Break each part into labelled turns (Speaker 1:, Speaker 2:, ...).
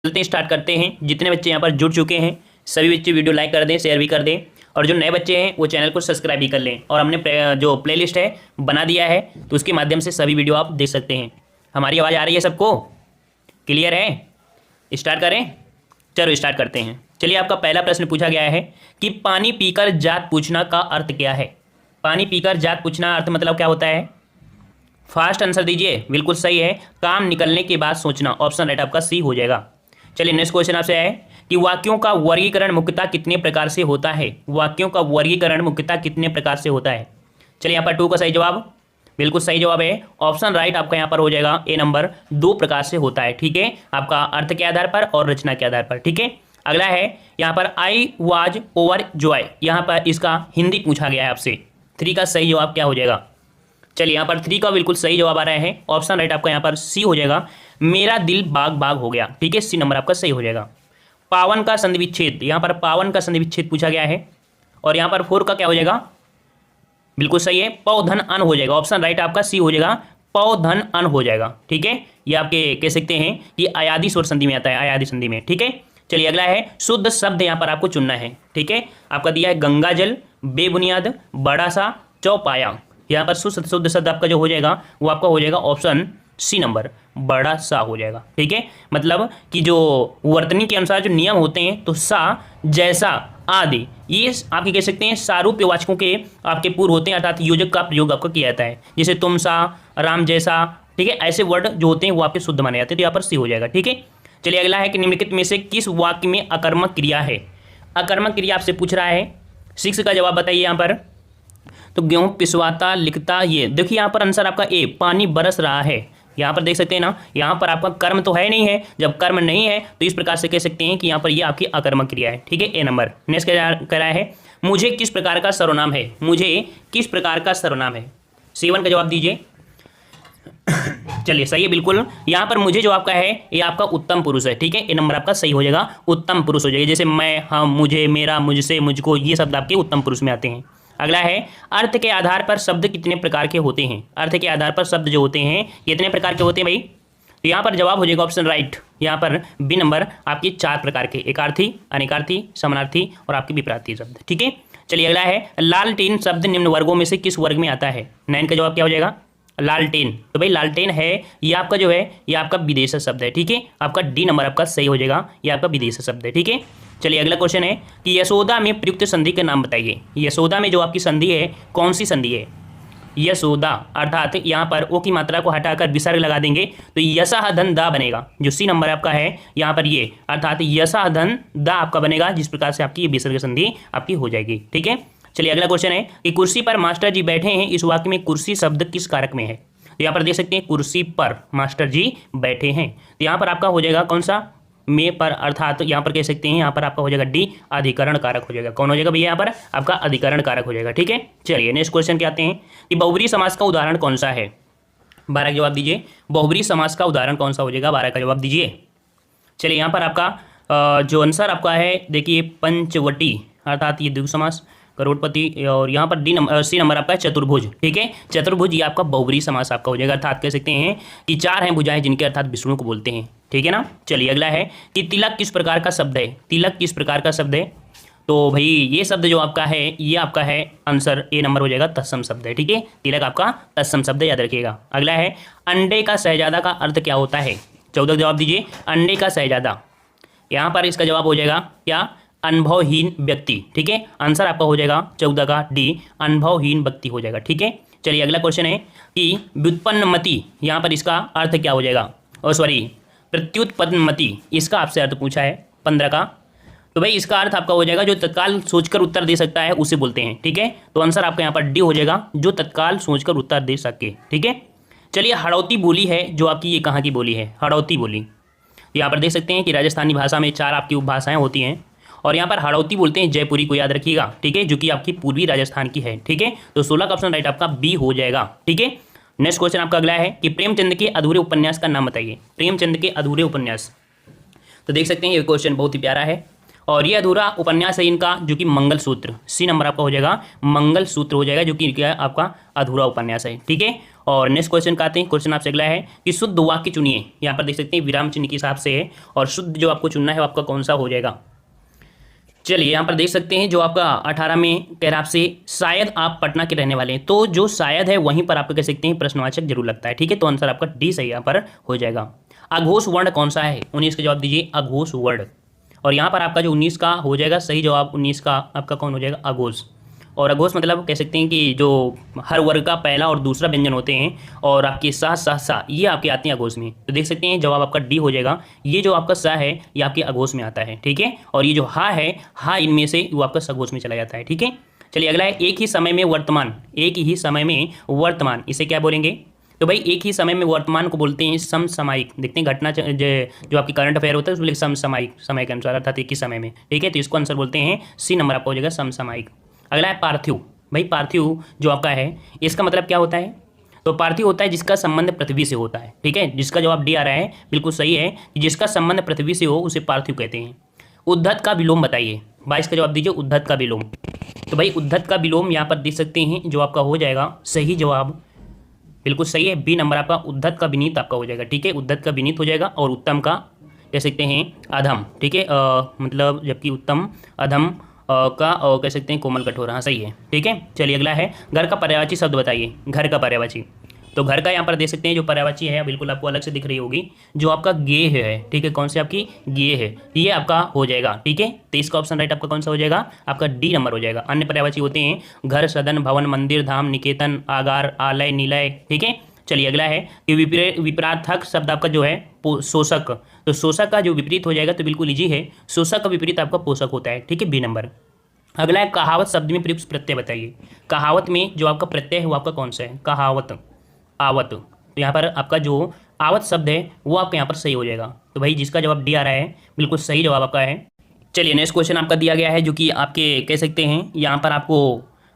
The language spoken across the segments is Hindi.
Speaker 1: चलते हैं, स्टार्ट करते हैं। जितने बच्चे यहाँ पर जुड़ चुके हैं सभी बच्चे वीडियो लाइक कर दें, शेयर भी कर दें, और जो नए बच्चे हैं वो चैनल को सब्सक्राइब भी कर लें। और हमने जो प्लेलिस्ट है बना दिया है, तो उसके माध्यम से सभी वीडियो आप देख सकते हैं। हमारी आवाज़ आ रही है सबको? क्लियर है? स्टार्ट करें? चलो स्टार्ट करते हैं। चलिए, आपका पहला प्रश्न पूछा गया है कि पानी पीकर जात पूछना का अर्थ क्या है। पानी पीकर जात पूछना अर्थ मतलब क्या होता है? फास्ट आंसर दीजिए। बिल्कुल सही है, काम निकलने के बाद सोचना। ऑप्शन राइट आपका सी हो जाएगा। चलिए, नेक्स्ट क्वेश्चन आपसे है कि वाक्यों का वर्गीकरण मुख्यतः कितने प्रकार से होता है। वाक्यों का वर्गीकरण मुख्यतः कितने प्रकार से होता है? चलिए, यहाँ पर 2 का सही जवाब, बिल्कुल सही जवाब है। ऑप्शन राइट आपका यहाँ पर हो जाएगा ए नंबर, 2 प्रकार से होता है। ठीक है, आपका अर्थ के आधार पर और रचना के आधार पर। ठीक है, अगला है यहाँ पर आई वाज ओवर जॉय। यहाँ पर इसका हिंदी पूछा गया है आपसे। 3 का सही जवाब क्या हो जाएगा? चलिए, यहाँ पर 3 का बिल्कुल सही जवाब आ रहा है। ऑप्शन राइट आपका यहाँ पर सी हो जाएगा, मेरा दिल बाग बाग हो गया। ठीक है, सी नंबर आपका सही हो जाएगा। पावन का संधि विच्छेद, यहाँ पर पावन का संधि विच्छेद पूछा गया है, और यहाँ पर 4 का क्या हो जाएगा? बिल्कुल सही है, पौधन अन हो जाएगा। ऑप्शन राइट आपका सी हो जाएगा, पौधन अन हो जाएगा। ठीक है, ये आपके कह सकते हैं कि अयादी स्वर संधि में आता है, अयादी संधि में। ठीक है, चलिए अगला है शुद्ध शब्द यहाँ पर आपको चुनना है। ठीक है, आपका दिया है गंगा जल, बेबुनियाद, बड़ा सा, चौपाया। यहाँ पर शुद्ध शब्द आपका जो हो जाएगा वो आपका हो जाएगा ऑप्शन सी नंबर, बड़ा सा हो जाएगा। ठीक है, मतलब कि जो वर्तनी के अनुसार जो नियम होते हैं, तो सा, जैसा, आदि, ये आपके कह सकते हैं सारूप्यवाचकों के आपके पूर्व होते हैं, अर्थात योजक का प्रयोग आपका किया जाता है। जैसे तुम सा, राम जैसा। ठीक है, ऐसे वर्ड जो होते हैं वो आपके शुद्ध माने जाते हैं, तो यहाँ पर सी हो जाएगा। ठीक है, चलिए अगला है कि निम्नलिखित में से किस वाक्य में अकर्मक क्रिया है। अकर्मक क्रिया आपसे पूछ रहा है। 6 का जवाब बताइए यहाँ पर। तो गेहूं पिसवाता, लिखता, ये देखिए यहाँ पर आंसर आपका ए, पानी बरस रहा है। यहाँ पर देख सकते हैं ना, यहाँ पर आपका कर्म तो है नहीं है। जब कर्म नहीं है तो इस प्रकार से कह सकते हैं कि यहाँ पर ये आपकी अकर्मक क्रिया है। ठीक है, ए नंबर। नेक्स्ट कह रहा है मुझे किस प्रकार का सर्वनाम है। मुझे किस प्रकार का सर्वनाम है? 7 का जवाब दीजिए। चलिए, सही है बिल्कुल। यहाँ पर मुझे जो आपका है ये आपका उत्तम पुरुष है। ठीक है, ए नंबर आपका सही हो जाएगा, उत्तम पुरुष हो जाएगा। जैसे मैं, हम, मुझे, मेरा, मुझसे, मुझको, ये शब्द आपके उत्तम पुरुष में आते हैं। अगला है अर्थ के आधार पर शब्द कितने प्रकार के होते हैं। अर्थ के आधार पर शब्द जो होते हैं कितने प्रकार के होते हैं भाई? तो यहाँ पर जवाब हो जाएगा ऑप्शन राइट, यहाँ पर बी नंबर आपके 4 प्रकार के, एकार्थी, अनेकार्थी, समानार्थी और आपके विपरीत शब्द। ठीक है, चलिए अगला है लालटेन शब्द निम्न वर्गों में से किस वर्ग में आता है। 9 का जवाब क्या हो जाएगा? लालटेन। तो भाई लालटेन है ये आपका जो है ये आपका विदेशी शब्द है। ठीक है, आपका डी नंबर आपका सही हो जाएगा, ये आपका विदेशी शब्द है। ठीक है, चलिए अगला क्वेश्चन है कि यशोदा में प्रयुक्त संधि के नाम बताइए। यशोदा में जो आपकी संधि है कौन सी संधि है? यशोदा, अर्थात यहाँ पर ओ की मात्रा को हटाकर विसर्ग लगा देंगे तो यशः धन दा बनेगा। जो सी नंबर आपका है यहाँ पर ये, अर्थात यशः धन दा आपका बनेगा, जिस प्रकार से आपकी ये विसर्ग संधि आपकी हो जाएगी। ठीक है, चलिए अगला क्वेश्चन है कि कुर्सी पर मास्टर जी बैठे हैं, इस वाक्य में कुर्सी शब्द किस कारक में है। तो यहाँ पर देख सकते हैं कुर्सी पर मास्टर जी बैठे हैं, तो यहाँ पर आपका हो जाएगा कौन सा? में पर, अर्थात तो यहाँ पर कह सकते हैं यहाँ पर आपका हो जाएगा डी, अधिकरण कारक हो जाएगा। कौन हो जाएगा भैया? यहाँ पर आपका अधिकरण कारक हो जाएगा। ठीक है, चलिए नेक्स्ट क्वेश्चन के आते हैं कि बहुब्री समास का उदाहरण कौन सा है। 12 का जवाब दीजिए। बहुब्री समास का उदाहरण कौन सा हो जाएगा? 12 का जवाब दीजिए। चलिए यहाँ पर आपका जो आंसर आपका है देखिए पंचवटी, अर्थात ये द्विगु समास, करोड़पति, और यहाँ पर डी नंबर, सी नंबर आपका है चतुर्भुज। ठीक है, चतुर्भुज ये आपका बहुब्री समास आपका हो जाएगा, अर्थात कह सकते हैं कि 4 हैं भुजाएं जिनके अर्थात विष्णु को बोलते हैं। ठीक है ना, चलिए अगला है कि तिलक किस प्रकार का शब्द है। तिलक किस प्रकार का शब्द है? तो भाई ये शब्द जो आपका है ये आपका है आंसर ए नंबर हो जाएगा, तत्सम शब्द है। ठीक है, तिलक आपका तत्सम शब्द है, याद रखिएगा। अगला है अंडे का शहजादा का अर्थ क्या होता है। 14 जवाब दीजिए। अंडे का शहजादा, यहाँ पर इसका जवाब हो जाएगा क्या? अनुभवहीन व्यक्ति। ठीक है, आंसर आपका हो जाएगा 14 का डी, अनुभवहीन व्यक्ति हो जाएगा। ठीक है, चलिए अगला क्वेश्चन है कि व्युत्पन्नमति, यहाँ पर इसका अर्थ क्या हो जाएगा? और सॉरी, प्रत्युत्पन्नमति, इसका आपसे अर्थ पूछा है 15 का। तो भाई इसका अर्थ आपका हो जाएगा जो तत्काल सोचकर उत्तर दे सकता है उसे बोलते हैं। ठीक है, तो आंसर आपका यहाँ पर डी हो जाएगा, जो तत्काल सोचकर उत्तर दे सके। ठीक है, चलिए हड़ौती बोली है जो आपकी, ये कहाँ की बोली है? हड़ौती बोली, यहाँ पर देख सकते हैं कि राजस्थानी भाषा में 4 आपकी उपभाषाएं होती हैं, और यहाँ पर हड़ौती बोलते हैं जयपुरी को, याद रखिएगा। ठीक है, जो कि आपकी पूर्वी राजस्थान की है। ठीक है, तो 16 का ऑप्शन राइट आपका बी हो जाएगा। ठीक है, नेक्स्ट क्वेश्चन आपका अगला है कि प्रेमचंद के अधूरे उपन्यास का नाम बताइए। प्रेमचंद के अधूरे उपन्यास, तो देख सकते हैं ये क्वेश्चन बहुत ही प्यारा है, और ये अधूरा उपन्यास है इनका जो कि मंगलसूत्र, सी नंबर आपका हो जाएगा, मंगलसूत्र हो जाएगा, जो कि क्या आपका अधूरा उपन्यास है। ठीक है, और नेक्स्ट क्वेश्चन का आते हैं। क्वेश्चन आपसे अगला है कि शुद्ध वाक्य चुनिए। यहाँ पर देख सकते हैं विराम चिन्ह के हिसाब से है और शुद्ध जो आपको चुनना है वो आपका कौन सा हो जाएगा। चलिए यहाँ पर देख सकते हैं जो आपका 18 में कह रहा आपसे शायद आप पटना के रहने वाले हैं, तो जो शायद है वहीं पर आपको कह सकते हैं प्रश्नवाचक जरूर लगता है। ठीक है, तो आंसर आपका डी सही यहाँ पर हो जाएगा। अघोष वर्ण कौन सा है? 19 का जवाब दीजिए अघोष वर्ण। और यहाँ पर आपका जो 19 का हो जाएगा सही जवाब 19 का आपका कौन हो जाएगा? अघोष। और अघोष मतलब कह सकते हैं कि जो हर वर्ग का पहला और दूसरा व्यंजन होते हैं और आपके सा सा सा ये आपके आते हैं अघोष में। तो देख सकते हैं जवाब आपका डी हो जाएगा। ये जो आपका सा है ये आपके अघोष में आता है। ठीक है, और ये जो हा है हा इनमें से वो आपका सघोष में चला जाता है। ठीक है, चलिए अगला है एक ही समय में वर्तमान। एक ही समय में वर्तमान इसे क्या बोलेंगे? तो भाई एक ही समय में वर्तमान को बोलते हैं समसामयिक। देखते हैं घटना जो आपकी करंट अफेयर होता है उसमें समसामयिक, समय के अनुसार अर्थात एक ही समय में। ठीक है, तो इसको आंसर बोलते हैं सी नंबर आपका हो जाएगा समसामयिक। अगला है पार्थिव। भाई पार्थिव जो आपका है इसका मतलब क्या होता है? तो पार्थिव होता है जिसका संबंध पृथ्वी से होता है। ठीक है, जिसका जवाब डी आ रहा है बिल्कुल सही है कि जिसका संबंध पृथ्वी से हो उसे पार्थिव कहते हैं। उद्धत का विलोम बताइए। 22 का जवाब दीजिए उद्धत का विलोम। तो भाई उद्धत का विलोम यहाँ पर देख सकते हैं जो आपका हो जाएगा सही जवाब बिल्कुल सही है बी नंबर आपका उद्धत का विनीत आपका हो जाएगा। ठीक है, उद्धत का विनीत हो जाएगा और उत्तम का कह सकते हैं अधम। ठीक है, मतलब जबकि उत्तम अधम का कह सकते हैं कोमल कठोर। हाँ सही है। ठीक है, चलिए अगला है घर का पर्यायवाची शब्द बताइए। घर का पर्यायवाची, तो घर का यहाँ पर देख सकते हैं जो पर्यायवाची है बिल्कुल आपको अलग से दिख रही होगी जो आपका गेह है। ठीक है, कौन सी आपकी गेह है ये आपका हो जाएगा। ठीक है, तो इसका ऑप्शन राइट आपका कौन सा हो जाएगा? आपका डी नंबर हो जाएगा। अन्य पर्यायवाची होते हैं घर, सदन, भवन, मंदिर, धाम, निकेतन, आगार, आलय, निलय। ठीक है, चलिए अगला है कि विपरीतार्थक शब्द आपका जो है शोषक। तो शोषक का जो विपरीत हो जाएगा तो बिल्कुल इजी है, शोषक का विपरीत आपका पोषक होता है। ठीक है, बी नंबर। अगला है कहावत शब्द में प्रयुक्त प्रत्यय बताइए। कहावत में जो आपका प्रत्यय है वो आपका कौन सा है? कहावत, आवत। तो यहाँ पर आपका जो आवत शब्द है वो आपका यहाँ पर सही हो जाएगा। तो भाई जिसका जवाब डी आ रहा है बिल्कुल सही जवाब आपका है। चलिए नेक्स्ट क्वेश्चन आपका दिया गया है जो कि आपके कह सकते हैं यहाँ पर आपको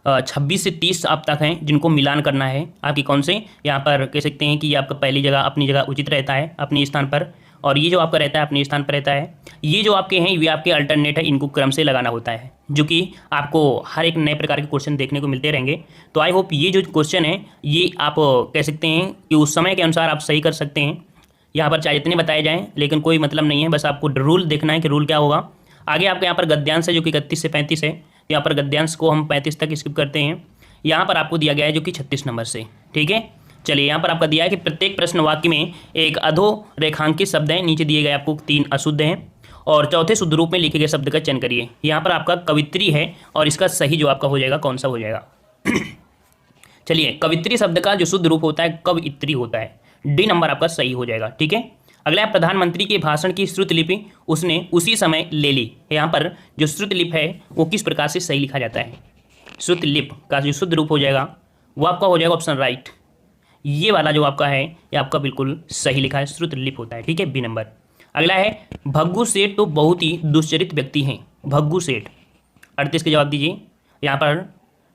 Speaker 1: 26 से 30 आप तक हैं जिनको मिलान करना है आपकी कौन से यहाँ पर कह सकते हैं कि ये आपका पहली जगह अपनी जगह उचित रहता है अपने स्थान पर, और ये जो आपका रहता है अपने स्थान पर रहता है। ये जो आपके हैं ये आपके अल्टरनेट है, इनको क्रम से लगाना होता है जो कि आपको हर एक नए प्रकार के क्वेश्चन देखने को मिलते रहेंगे। तो आई होप ये जो क्वेश्चन है ये आप कह सकते हैं कि उस समय के अनुसार आप सही कर सकते हैं। यहाँ पर चाहे इतने बताए जाएँ लेकिन कोई मतलब नहीं है, बस आपको रूल देखना है कि रूल क्या होगा। आगे आपके यहाँ पर गद्यांश है जो कि 31 से 35 है। यहाँ पर गद्यांश को हम 35 तक स्किप करते हैं। यहाँ पर आपको दिया गया है जो कि 36 नंबर से। ठीक है, चलिए यहाँ पर आपका दिया है कि प्रत्येक प्रश्न वाक्य में एक अधो रेखांकित शब्द है, नीचे दिए गए आपको 3 अशुद्ध हैं और चौथे शुद्ध रूप में लिखे गए शब्द का चयन करिए। यहाँ पर आपका कवित्री है और इसका सही जो आपका हो जाएगा कौन सा हो जाएगा? चलिए कवित्री शब्द का जो शुद्ध रूप होता है कवित्री होता है, डी नंबर आपका सही हो जाएगा। ठीक है, अगला है प्रधानमंत्री के भाषण की श्रुतलिपि उसने उसी समय ले ली। यहाँ पर जो श्रुतलिप है वो किस प्रकार से सही लिखा जाता है? श्रुतलिप का जो शुद्ध रूप हो जाएगा वो आपका हो जाएगा ऑप्शन राइट, ये वाला जो आपका है ये आपका बिल्कुल सही लिखा है, श्रुतलिप होता है। ठीक है, बी नंबर। अगला है भग्गू सेठ तो बहुत ही दुश्चरित व्यक्ति हैं। भग्गू सेठ 38 का जवाब दीजिए। यहाँ पर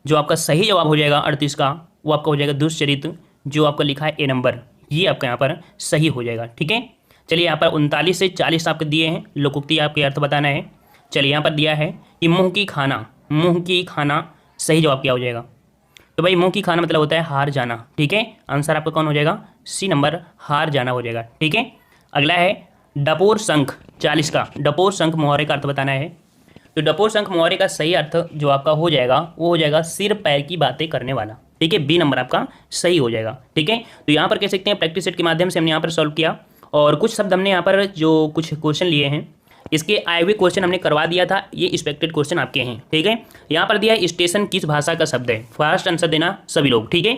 Speaker 1: जो आपका सही जवाब हो जाएगा 38 का वो आपका हो जाएगा दुश्चरित, जो आपका लिखा है ए नंबर, ये आपका यहाँ पर सही हो जाएगा। ठीक है, चलिए यहाँ पर 39 से 40 आपके दिए हैं, लोकोक्ति आपके अर्थ बताना है। चलिए यहाँ पर दिया है कि मुँह की खाना, मुँह की खाना सही जवाब क्या हो जाएगा? तो भाई मुँह की खाना मतलब होता है हार जाना। ठीक है, आंसर आपका कौन हो जाएगा? सी नंबर, हार जाना हो जाएगा। ठीक है, अगला है डपोर शंख 40 का, डपोर शंख मोहरे का अर्थ बताना है। तो डपोर शंख मोहरे का सही अर्थ जो आपका हो जाएगा वो हो जाएगा सिर पैर की बातें करने वाला। ठीक है, बी नंबर आपका सही हो जाएगा। ठीक है, तो यहाँ पर कह सकते हैं प्रैक्टिस सेट के माध्यम से हमने यहाँ पर सॉल्व किया और कुछ शब्द हमने यहाँ पर जो कुछ क्वेश्चन लिए हैं इसके आए हुए क्वेश्चन हमने करवा दिया था, ये एक्सपेक्टेड क्वेश्चन आपके हैं। ठीक है, यहाँ पर दिया है स्टेशन किस भाषा का शब्द है, फर्स्ट आंसर देना सभी लोग। ठीक है,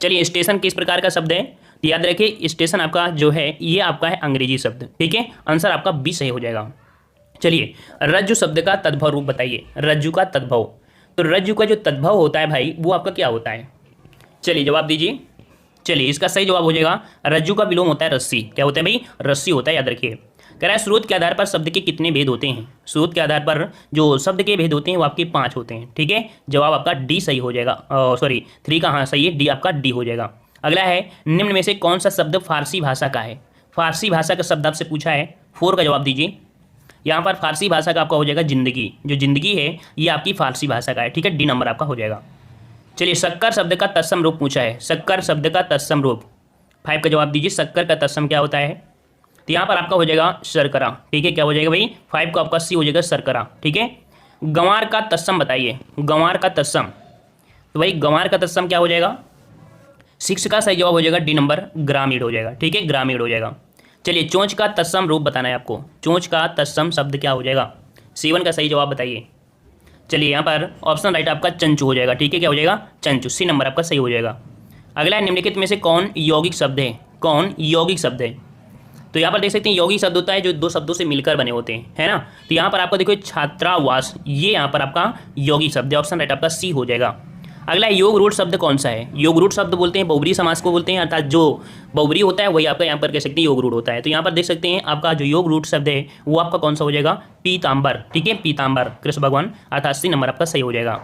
Speaker 1: चलिए स्टेशन किस प्रकार का शब्द है तो याद रखिए स्टेशन आपका जो है ये आपका है अंग्रेजी शब्द। ठीक है, आंसर आपका बी सही हो जाएगा। चलिए रज्जु शब्द का तद्भव रूप बताइए। रज्जु का तद्भव, तो रज्जु का जो तद्भव होता है भाई वो आपका क्या होता है? चलिए जवाब दीजिए। चलिए इसका सही जवाब हो जाएगा रज्जु का विलोम होता है रस्सी। क्या होता है भाई? रस्सी होता है, याद रखिए। कह रहा है स्रोत के आधार पर शब्द के कितने भेद होते हैं? स्रोत के आधार पर जो शब्द के भेद होते हैं वो आपके 5 होते हैं। ठीक है, जवाब आपका डी सही हो जाएगा, सॉरी 3 का हाँ सही है, डी आपका डी हो जाएगा। अगला है निम्न में से कौन सा शब्द फारसी भाषा का है? फारसी भाषा का शब्द आपसे पूछा है, 4 का जवाब दीजिए। यहाँ पर फारसी भाषा का आपका हो जाएगा जिंदगी, जो जिंदगी है ये आपकी फारसी भाषा का है। ठीक है, डी नंबर आपका हो जाएगा। चलिए शक्कर शब्द का तत्सम रूप पूछा है, शक्कर शब्द का तत्सम रूप 5 का जवाब दीजिए। शक्कर का तत्सम क्या होता है? तो यहाँ पर आपका हो जाएगा शर्करा, ठीक है। क्या हो जाएगा भाई? 5 का आपका सी हो जाएगा शर्करा, ठीक है। गंवार का तत्सम बताइए, गंवार का तत्सम। तो भाई गंवार का तत्सम क्या हो जाएगा? 6 का सही जवाब हो जाएगा डी नंबर, ग्रामीण हो जाएगा, ठीक है, ग्रामीण हो जाएगा। चलिए चोंच का तत्सम रूप बताना है आपको, चोंच का तत्सम शब्द क्या हो जाएगा? 7 का सही जवाब बताइए। चलिए यहाँ पर ऑप्शन राइट आपका चंचू हो जाएगा, ठीक है। क्या हो जाएगा? चंचू, सी नंबर आपका सही हो जाएगा। अगला है निम्नलिखित में से कौन यौगिक शब्द है? कौन यौगिक शब्द है? तो यहाँ पर देख सकते हैं यौगिक शब्द होता है जो 2 शब्दों से मिलकर बने होते हैं, है ना। तो यहाँ पर आपको देखो छात्रावास, ये यहाँ पर आपका यौगिक शब्द है, ऑप्शन राइट आपका सी हो जाएगा। अगला योग रूढ़ शब्द कौन सा है? योग रूढ़ शब्द बोलते हैं बहुब्री समास को बोलते हैं, अर्थात जो बहुब्री होता है वही आपका यहाँ पर कह सकते हैं योग रूढ़ होता है। तो यहाँ पर देख सकते हैं आपका जो योग रूढ़ शब्द है वो आपका कौन सा हो जाएगा? पीताम्बर, ठीक है, पीताम्बर, कृष्ण भगवान, अर्थात सी नंबर आपका सही हो जाएगा।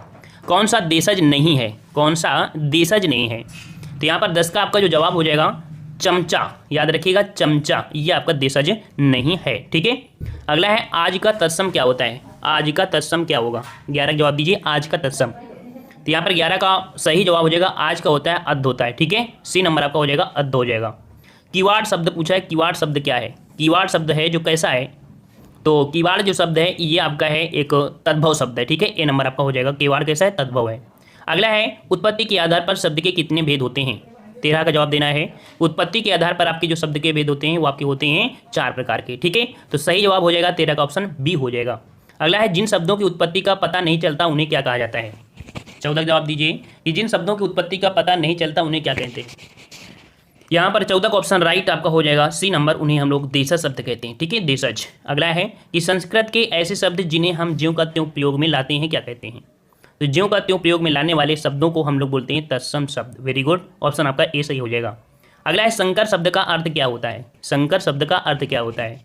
Speaker 1: कौन सा देशज नहीं है? कौन सा देशज नहीं है? तो यहाँ पर 10 का आपका जो जवाब हो जाएगा चमचा, याद रखिएगा चमचा, ये आपका देशज नहीं है, ठीक है। अगला है आज का तत्सम क्या होता है? आज का तत्सम क्या होगा? 11 का जवाब दीजिए, आज का तत्सम। तो यहाँ पर 11 का सही जवाब हो जाएगा आज का होता है अद्ध होता है, ठीक है, सी नंबर आपका हो जाएगा अद्ध हो जाएगा। कीवाड़ शब्द पूछा है, कीवाड़ शब्द क्या है? कीवाड़ शब्द है जो कैसा है? तो कीवाड़ जो शब्द है ये आपका है एक तद्भव शब्द है, ठीक है, ए नंबर आपका हो जाएगा। कीवाड़ कैसा है? तद्भव है। अगला है उत्पत्ति के आधार पर शब्द के कितने भेद होते हैं? 13 का जवाब देना है। उत्पत्ति के आधार पर आपके जो शब्द के भेद होते हैं वो आपके होते हैं 4 प्रकार के, ठीक है। तो सही जवाब हो जाएगा 13 का ऑप्शन बी हो जाएगा। अगला है जिन शब्दों की उत्पत्ति का पता नहीं चलता उन्हें क्या कहा जाता है? 14 का जवाब दीजिए कि जिन शब्दों की उत्पत्ति का पता नहीं चलता उन्हें क्या कहते हैं? यहाँ पर 14 का ऑप्शन राइट आपका हो जाएगा सी नंबर, उन्हें हम लोग देशज शब्द कहते हैं, ठीक है, देशज। अगला है कि संस्कृत के ऐसे शब्द जिन्हें हम ज्यों का त्यों प्रयोग में लाते हैं क्या कहते हैं? तो ज्यों का त्यों प्रयोग में लाने वाले शब्दों को हम लोग बोलते हैं तत्सम शब्द। वेरी गुड, ऑप्शन आपका ए सही हो जाएगा। अगला है संकर शब्द का अर्थ क्या होता है? संकर शब्द का अर्थ क्या होता है?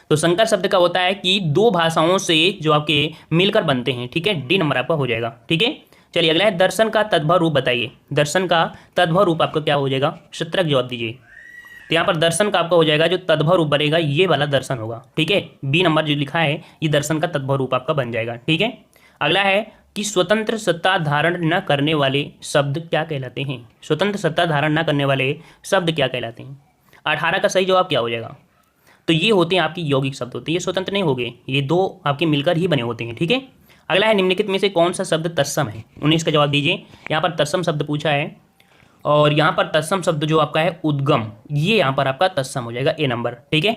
Speaker 1: तो संकर शब्द का होता है कि 2 भाषाओं से जो आपके मिलकर बनते हैं, ठीक है, डी नंबर आपका हो जाएगा, ठीक है। चलिए अगला है दर्शन का तद्भव रूप बताइए। दर्शन का तद्भव रूप आपका क्या हो जाएगा? 17 का जवाब दीजिए। तो यहाँ पर दर्शन का आपका हो जाएगा जो तद्भव रूप बनेगा ये वाला दर्शन होगा, ठीक है, बी नंबर जो लिखा है ये दर्शन का तद्भव रूप आपका बन जाएगा, ठीक है। अगला है कि स्वतंत्र सत्ता धारण न करने वाले शब्द क्या कहलाते हैं? स्वतंत्र सत्ता धारण न करने वाले शब्द क्या कहलाते हैं? 18 का सही जवाब क्या हो जाएगा? तो ये होते हैं आपकी यौगिक शब्द होते हैं, ये स्वतंत्र नहीं हो गए, ये 2 आपके मिलकर ही बने होते हैं, ठीक है। अगला है निम्नलिखित में से कौन सा शब्द तत्सम है? 19 का जवाब दीजिए। यहाँ पर तत्सम शब्द पूछा है और यहाँ पर तत्सम शब्द जो आपका है उद्गम, ये यहाँ पर आपका तत्सम हो जाएगा, ए नंबर, ठीक है।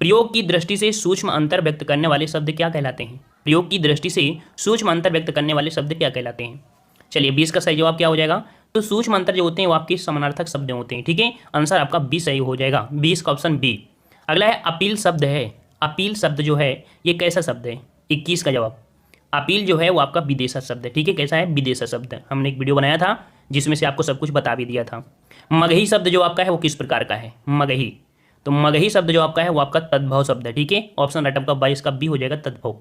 Speaker 1: प्रयोग की दृष्टि से सूक्ष्म अंतर व्यक्त करने वाले शब्द क्या कहलाते हैं? प्रयोग की दृष्टि से सूक्ष्म अंतर व्यक्त करने वाले शब्द क्या कहलाते हैं? चलिए 20 का सही जवाब क्या हो जाएगा? तो सूक्ष्म अंतर जो होते हैं वो आपके समानार्थक शब्द होते हैं, ठीक है, आंसर आपका बी सही हो जाएगा, 20 का ऑप्शन बी। अगला है अपील शब्द है। अपील शब्द जो है ये कैसा शब्द है? 21 का जवाब। अपील जो है वो आपका विदेशा शब्द है, ठीक है, कैसा है? विदेशा शब्द। हमने एक वीडियो बनाया था जिसमें से आपको सब कुछ बता भी दिया था। मगही शब्द जो आपका है वो किस प्रकार का है? मगही, तो मगही शब्द जो आपका है वो आपका तद्भव शब्द है, ठीक है, ऑप्शन राइट आपका 22 का बी हो जाएगा, तद्भव।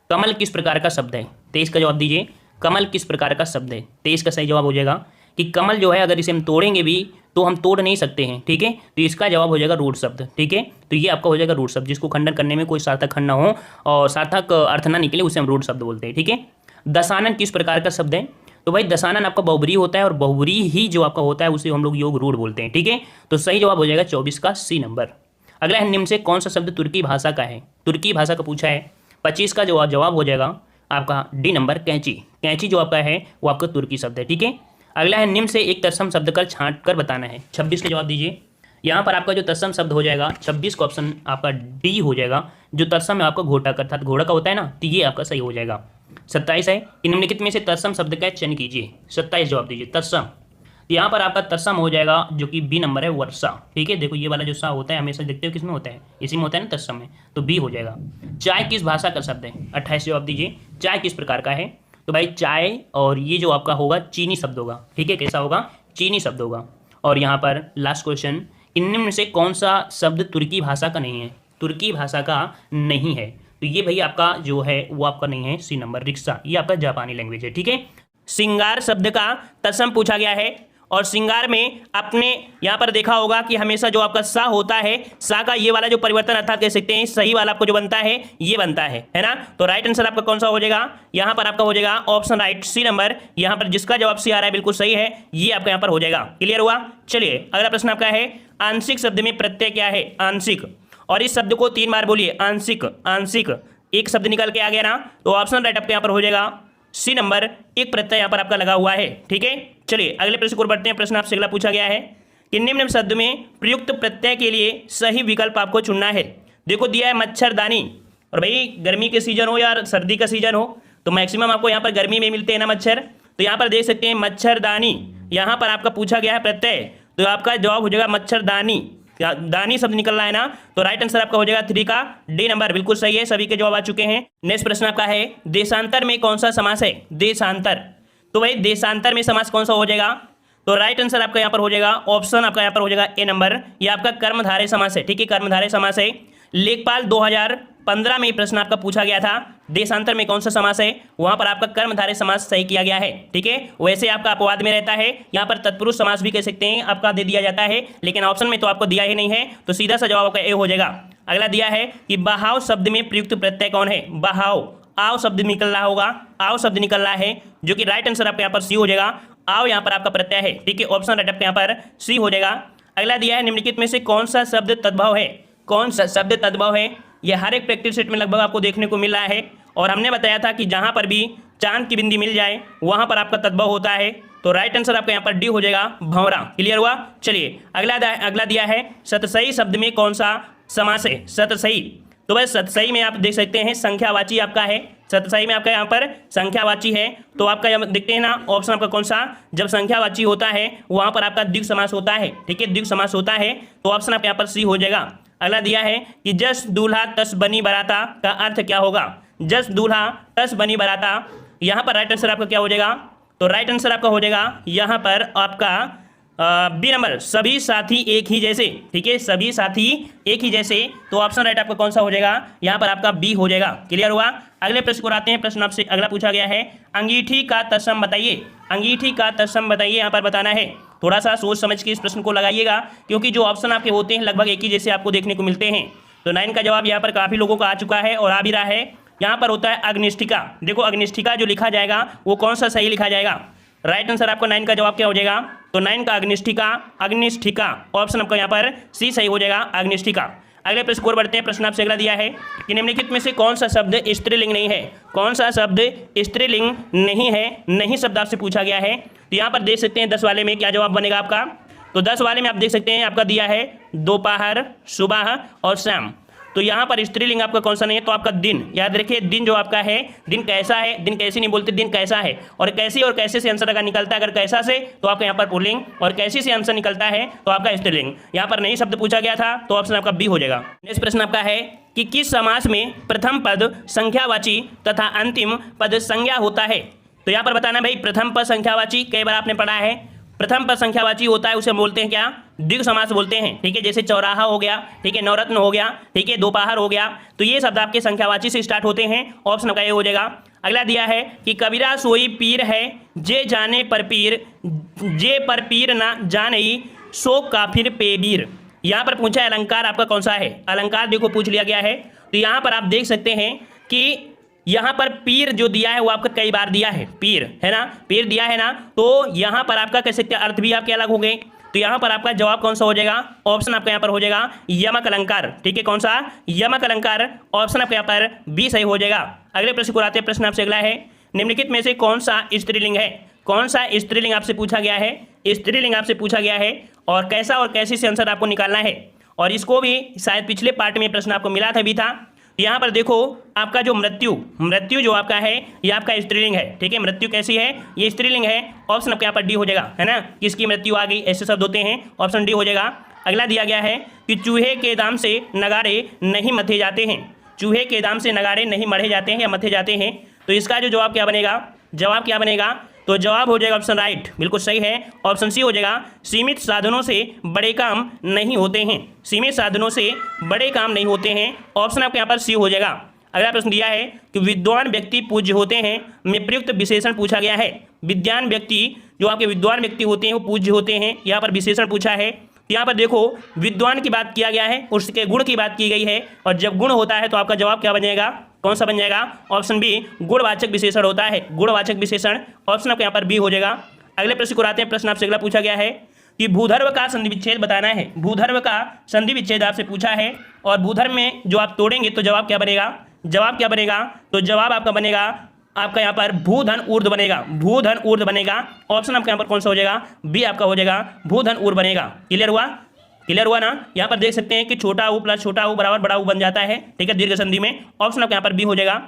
Speaker 1: कमल किस प्रकार का शब्द है? 23 का जवाब दीजिए। कमल किस प्रकार का शब्द है? 23 का सही जवाब हो जाएगा कि कमल जो है अगर इसे हम तोड़ेंगे भी तो हम तोड़ नहीं सकते हैं, ठीक है, तो इसका जवाब हो जाएगा रूढ़ शब्द, ठीक है। तो ये आपका हो जाएगा रूढ़ शब्द, जिसको खंडन करने में कोई सार्थक खंड ना हो और सार्थक अर्थ ना निकले उसे हम रूढ़ शब्द बोलते हैं, ठीक है। दशानन किस प्रकार का शब्द है? तो भाई दशानन आपका बहुब्री होता है और बहुब्री ही जो आपका होता है उसे हम लोग योग रूढ़ बोलते हैं, ठीक है। तो सही जवाब हो जाएगा 24 का सी नंबर। अगला है निम्न से कौन सा शब्द तुर्की भाषा का है? तुर्की भाषा का पूछा है। 25 का जवाब हो जाएगा आपका डी नंबर, कैंची। कैंची जो आपका है वो आपका तुर्की शब्द है, ठीक है। अगला है निम्न से एक तत्सम शब्द कर छांट कर बताना है। 26 का जवाब दीजिए। यहाँ पर आपका जो तत्सम शब्द हो जाएगा 26 का ऑप्शन आपका डी हो जाएगा। जो तत्सम है आपका घोटा का, अर्थात घोड़ा का होता है ना, तो ये आपका सही हो जाएगा। 27 है कि निम्नलिखित में से तत्सम शब्द का चयन कीजिए। 27 जवाब दीजिए तत्सम। तो यहाँ पर आपका तत्सम हो जाएगा जो कि बी नंबर है, वर्षा, ठीक है। देखो ये वाला जो सा होता है हमेशा देखते हो किसमें होता है? इसी में होता है ना, तत्सम में, तो बी हो जाएगा। चाय किस भाषा का शब्द है? 28 जवाब दीजिए। चाय किस प्रकार का है? तो भाई चाय और ये जो आपका होगा चीनी शब्द होगा, ठीक है, कैसा होगा? चीनी शब्द होगा। और यहाँ पर लास्ट क्वेश्चन, इनमें में से कौन सा शब्द तुर्की भाषा का नहीं है? तुर्की भाषा का नहीं है, तो ये भाई आपका जो है वो आपका नहीं है, सी नंबर, रिक्शा, ये आपका जापानी लैंग्वेज है, ठीक है। श्रृंगार शब्द का तत्सम पूछा गया है और श्रृंगार में आपने यहाँ पर देखा होगा कि हमेशा जो आपका सा होता है, सा का ये वाला जो परिवर्तन अर्थात कह सकते हैं सही वाला आपको जो बनता है ये बनता है ना। तो राइट आंसर आपका कौन सा हो जाएगा, यहाँ पर आपका हो जाएगा ऑप्शन राइट सी नंबर, यहाँ पर जिसका जवाब सी आ रहा है बिल्कुल सही है, ये आपका यहाँ पर हो जाएगा। क्लियर हुआ। चलिए अगला प्रश्न आपका है आंशिक शब्द में प्रत्यय क्या है, आंशिक। और इस शब्द को 3 बार बोलिए, आंशिक आंशिक। एक शब्द निकल के आ गया ना, तो ऑप्शन राइट आपके यहाँ पर हो जाएगा सी नंबर, एक प्रत्यय यहाँ पर आपका लगा हुआ है। ठीक है, चलिए अगले प्रश्न को बढ़ते हैं। प्रश्न आपसे अगला पूछा गया है कि निम्न शब्द में प्रयुक्त प्रत्यय के लिए सही विकल्प आपको चुनना है। देखो दिया है मच्छरदानी, और भाई गर्मी के सीजन हो या सर्दी का सीजन हो तो मैक्सिमम आपको यहाँ पर गर्मी में मिलते हैं ना मच्छर, तो यहाँ पर देख सकते हैं मच्छरदानी, यहाँ पर आपका पूछा गया है प्रत्यय, तो आपका जवाब हो जाएगा मच्छरदानी। दानी शब्द निकल रहा है ना, तो राइट आंसर आपका हो जाएगा 3 का डी नंबर, बिल्कुल सही है, सभी के जवाब आ चुके हैं। नेक्स्ट प्रश्न आपका है देशांतर में कौन सा समास है, देशांतर। तो भाई देशांतर में समास कौन सा हो जाएगा, तो राइट आंसर आपका यहाँ पर हो जाएगा ऑप्शन आपका यहाँ पर हो जाएगा ए नंबर, ये आपका कर्मधारय समास है। ठीक है, कर्मधारय समास है। लेखपाल 2015 में प्रश्न आपका पूछा गया था देशांतर में कौन सा समास है, वहां पर आपका कर्मधारय समास सही किया गया है। ठीक है, वैसे आपका अपवाद में रहता है, यहाँ पर तत्पुरुष समास भी कह सकते हैं आपका दे दिया जाता है, लेकिन ऑप्शन में तो आपको दिया ही नहीं है, तो सीधा सा जवाब आपका ए हो जाएगा। अगला दिया है कि बहाव शब्द में प्रयुक्त प्रत्यय कौन है, बहाव, आओ शब्द निकल रहा होगा, आओ शब्द निकल रहा है, जो कि राइट आंसर आपका यहाँ पर सी हो जाएगा। आओ यहाँ पर आपका प्रत्यय है। ठीक है, ऑप्शन राइट आपका यहाँ पर सी हो जाएगा। अगला दिया है निम्नलिखित में से कौन सा शब्द तद्भव है, कौन सा शब्द तद्भव है, यह हर एक प्रैक्टिस सेट में लगभग आपको देखने को मिल रहा है, और हमने बताया था कि जहां पर भी चांद की बिंदी मिल जाए वहां पर आपका तद्भव होता है, तो राइट आंसर आपका यहाँ पर डी हो जाएगा, भंवरा। क्लियर हुआ। चलिए अगला दिया है सतसई शब्द में कौन सा समास है, सतसई। तो भाई सतसई में आप देख सकते हैं संख्यावाची आपका है, सतसई में आपका यहाँ पर संख्यावाची है, तो आपका देखते हैं ना ऑप्शन आपका कौन सा, जब संख्यावाची होता है वहां पर आपका द्विग समास होता है। ठीक है, द्विग समास होता है, तो ऑप्शन आपका यहाँ पर सी हो जाएगा। अगला दिया है कि जस दूल्हा तस बनी बराता का अर्थ क्या होगा, जस दूल्हा तस बनी बराता, यहाँ पर राइट आंसर आपका क्या हो जाएगा, तो राइट आंसर आपका हो जाएगा यहाँ पर आपका बी नंबर, सभी साथी एक ही जैसे। ठीक है, सभी साथी एक ही जैसे, तो ऑप्शन राइट आपका कौन सा हो जाएगा, यहाँ पर आपका बी हो जाएगा। क्लियर हुआ। अगले प्रश्न को आते हैं। प्रश्न आपसे अगला पूछा गया है अंगीठी का तत्सम बताइए, अंगीठी का तत्सम बताइए, यहाँ पर बताना है। थोड़ा सा सोच समझ के इस प्रश्न को लगाइएगा, क्योंकि जो ऑप्शन आपके होते हैं लगभग एक ही जैसे आपको देखने को मिलते हैं। तो 9 का जवाब यहाँ पर काफ़ी लोगों का आ चुका है और आ भी रहा है। यहाँ पर होता है अग्निष्ठिका। देखो अग्निष्ठिका जो लिखा जाएगा वो कौन सा सही लिखा जाएगा, राइट आंसर आपका 9 का जवाब क्या हो जाएगा, तो 9 का अग्निष्ठिका, अग्निष्ठिका, ऑप्शन आपका यहाँ पर सी सही हो जाएगा, अग्निष्ठिका। अगले प्रश्न को बढ़ते हैं। प्रश्न आपसे अगला दिया है कि निम्नलिखित में से कौन सा शब्द स्त्रीलिंग नहीं है, कौन सा शब्द स्त्रीलिंग नहीं है, नहीं शब्द आपसे पूछा गया है। तो यहाँ पर देख सकते हैं 10 वाले में क्या जवाब बनेगा आपका, तो 10 वाले में आप देख सकते हैं आपका दिया है दोपहर, सुबह और शाम। तो यहाँ पर स्त्रीलिंग आपका कौन सा नहीं है, तो आपका दिन। याद रखिए दिन जो आपका है, दिन कैसा है, दिन कैसी नहीं बोलते, दिन कैसा है, और कैसी और कैसे से आंसर अगर निकलता है, अगर कैसा से तो आपका यहाँ पर पुल्लिंग, और कैसी से आंसर निकलता है तो आपका स्त्रीलिंग। यहाँ पर नहीं शब्द पूछा गया था, तो ऑप्शन आपका बी हो जाएगा। नेक्स्ट प्रश्न आपका है कि किस समास में प्रथम पद संख्यावाची तथा अंतिम पद संज्ञा होता है। तो यहाँ पर बताना भाई, प्रथम पद संख्यावाची कई बार आपने पढ़ा है, प्रथम पद संख्यावाची होता है उसे बोलते हैं क्या, द्विग समास बोलते हैं। ठीक है, जैसे चौराहा हो गया, ठीक है, नवरत्न हो गया, ठीक है, दोपहर हो गया, तो ये शब्द आपके संख्यावाची से स्टार्ट होते हैं, ऑप्शन आपका ये हो जाएगा। अगला दिया है कि कबीरा सोई पीर है, जे जाने पर पीर, जे पर पीर ना जाने सो काफिर पे बीर। यहाँ पर पूछा है अलंकार आपका कौन सा है, अलंकार देखो पूछ लिया गया है। तो यहाँ पर आप देख सकते हैं कि यहाँ पर पीर जो दिया है वो आपका कई बार दिया है, पीर है ना, पीर दिया है ना, तो यहाँ पर आपका कह सकते हैं अर्थ भी आपके अलग हो गए। तो यहाँ पर आपका जवाब कौन सा हो जाएगा, ऑप्शन आपका यहाँ पर हो जाएगा यमक अलंकार। ठीक है, कौन सा, यमक अलंकार, ऑप्शन आपका यहाँ पर बी सही हो जाएगा। अगले प्रश्न को आते हैं। प्रश्न आपसे अगला है निम्नलिखित में से कौन सा स्त्रीलिंग है, कौन सा स्त्रीलिंग आपसे पूछा गया है, स्त्रीलिंग आपसे पूछा गया है, और कैसा और कैसे से आंसर आपको निकालना है। और इसको भी शायद पिछले पार्ट में प्रश्न आपको मिला था भी था। यहाँ पर देखो आपका जो मृत्यु जो आपका है ये आपका स्त्रीलिंग है। ठीक है, मृत्यु कैसी है, ये स्त्रीलिंग है, ऑप्शन आपका यहाँ पर डी हो जाएगा, है ना, किसकी मृत्यु आ गई, ऐसे शब्द होते हैं, ऑप्शन डी हो जाएगा। अगला दिया गया है कि चूहे के दाम से नगाड़े नहीं मथे जाते हैं, चूहे के दाम से नगाड़े नहीं मढ़े जाते हैं या मथे जाते हैं, तो इसका जो जवाब क्या बनेगा, जवाब क्या बनेगा, तो जवाब हो जाएगा ऑप्शन राइट, बिल्कुल सही है, ऑप्शन सी हो जाएगा। सीमित साधनों से बड़े काम नहीं होते हैं, सीमित साधनों से बड़े काम नहीं होते हैं, ऑप्शन आपके यहाँ पर सी हो जाएगा। अगला प्रश्न दिया है कि विद्वान व्यक्ति पूज्य होते हैं में प्रयुक्त विशेषण पूछा गया है, विद्वान व्यक्ति जो आपके विद्वान व्यक्ति होते हैं वो पूज्य होते हैं। यहाँ पर विशेषण पूछा है, तो यहाँ पर देखो विद्वान की बात किया गया है, उसके गुण की बात की गई है, और जब गुण होता है तो आपका जवाब क्या बन जाएगा, कौन सा बन जाएगा, ऑप्शन बी, गुणवाचक विशेषण होता है, गुणवाचक विशेषण, ऑप्शन आपका यहाँ पर बी हो जाएगा। अगले प्रश्न को आते हैं। प्रश्न आपसे अगला पूछा गया है कि भूधर्व का संधि विच्छेद बताना है। भूधर्व का संधि विच्छेद आपसे पूछा है, और भूधर्व में जो आप तोड़ेंगे तो जवाब क्या बनेगा, जवाब क्या बनेगा, तो जवाब आपका बनेगा आपका यहाँ पर भूधन ऊर्ध्व बनेगा, भूधन ऊर्ध्व बनेगा। ऑप्शन आपका यहाँ पर कौन सा हो जाएगा, बी आपका हो जाएगा, भूधन ऊर्ध्व बनेगा। क्लियर हुआ, क्लियर हुआ ना। यहाँ पर देख सकते हैं कि छोटा ऊ प्लस छोटा ऊ बराबर बड़ा ऊ बन जाता है, ठीक है, दीर्घ संधि में। ऑप्शन आपका यहाँ पर बी हो जाएगा।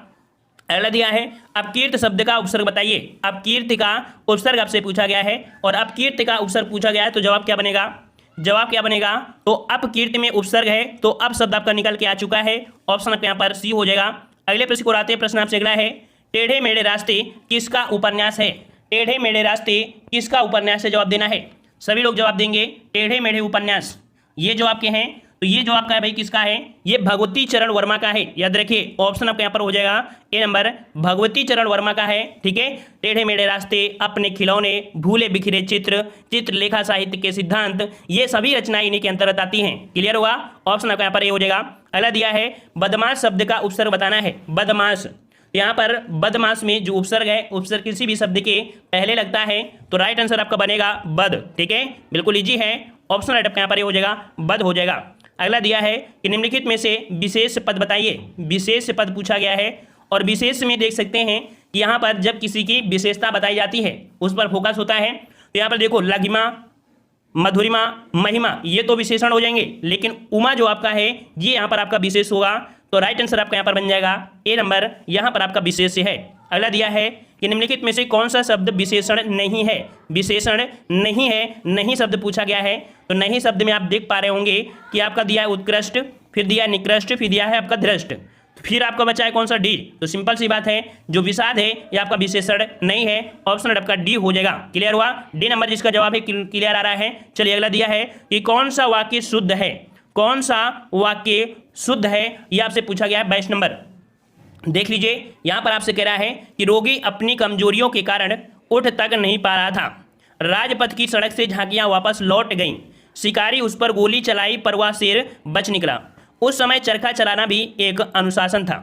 Speaker 1: अगला दिया है अपकीर्त शब्द का उपसर्ग बताइए। अपकीर्ति का उपसर्ग आपसे पूछा गया है, और अपकीर्ति का उपसर्ग पूछा गया है तो जवाब क्या बनेगा, जवाब क्या बनेगा, तो अपकीर्ति में उपसर्ग है तो अब शब्द आपका निकल के आ चुका है। ऑप्शन आपका यहाँ पर सी हो जाएगा। अगले प्रश्न को आते हैं। प्रश्न आपसे अगला है, टेढ़े मेढ़े रास्ते किसका उपन्यास है। टेढ़े मेढ़े रास्ते किसका उपन्यास है, जवाब देना है। सभी लोग जवाब देंगे टेढ़े मेढ़े उपन्यास, ये जो आपके हैं, तो ये जो आपका है भाई किसका है, ये भगवती चरण वर्मा का है। याद रखिए ऑप्शन आपका यहाँ पर हो जाएगा ए नंबर, भगवती चरण वर्मा का है, ठीक है। टेढ़े मेढ़े रास्ते, अपने खिलौने, भूले बिखरे चित्र, चित्रलेखा साहित्य के सिद्धांत, ये सभी रचनाएं इन्हीं के अंतर्गत आती हैं। क्लियर हुआ, ऑप्शन आपका यहाँ पर ए हो जाएगा। अगला दिया है बदमाश शब्द का उपसर्ग बताना है। बदमाश, यहाँ पर बदमाश में जो उपसर्ग है, उपसर्ग किसी भी शब्द के पहले लगता है, तो राइट आंसर आपका बनेगा बद, ठीक है, बिल्कुल इजी है। ऑप्शन राइट आपका यहाँ पर हो जाएगा, बद हो जाएगा। अगला दिया है कि निम्नलिखित में से विशेष पद बताइए। विशेष पद पूछा गया है, और विशेष में देख सकते हैं कि यहाँ पर जब किसी की विशेषता बताई जाती है उस पर फोकस होता है। तो यहाँ पर देखो लघिमा, मधुरिमा, महिमा, ये तो विशेषण हो जाएंगे, लेकिन उमा जो आपका है ये यहाँ पर आपका विशेष होगा, तो राइट आंसर आपका यहाँ पर बन जाएगा ए नंबर, यहाँ पर आपका विशेष है। अगला दिया है कि निम्नलिखित में से कौन सा शब्द विशेषण नहीं है। विशेषण नहीं है, नहीं शब्द पूछा गया है, तो नहीं शब्द में आप देख पा रहे होंगे कि आपका दिया है उत्कृष्ट, फिर दिया है निकृष्ट, फिर दिया है आपका धृष्ट, फिर आपका बचा है कौन सा, डी। तो सिंपल सी बात है, जो विषाद है ये आपका विशेषण नहीं है, ऑप्शन आपका डी हो जाएगा। क्लियर हुआ, डी नंबर जिसका जवाब है क्लियर आ रहा है। चलिए अगला दिया है कि कौन सा वाक्य शुद्ध है। कौन सा वाक्य शुद्ध है, ये आपसे पूछा गया है 22 नंबर। देख लीजिए, यहाँ पर आपसे कह रहा है कि रोगी अपनी कमजोरियों के कारण उठ तक नहीं पा रहा था, राजपथ की सड़क से झांकियां वापस लौट गईं, शिकारी उस पर गोली चलाई पर वह शेर बच निकला, उस समय चरखा चलाना भी एक अनुशासन था।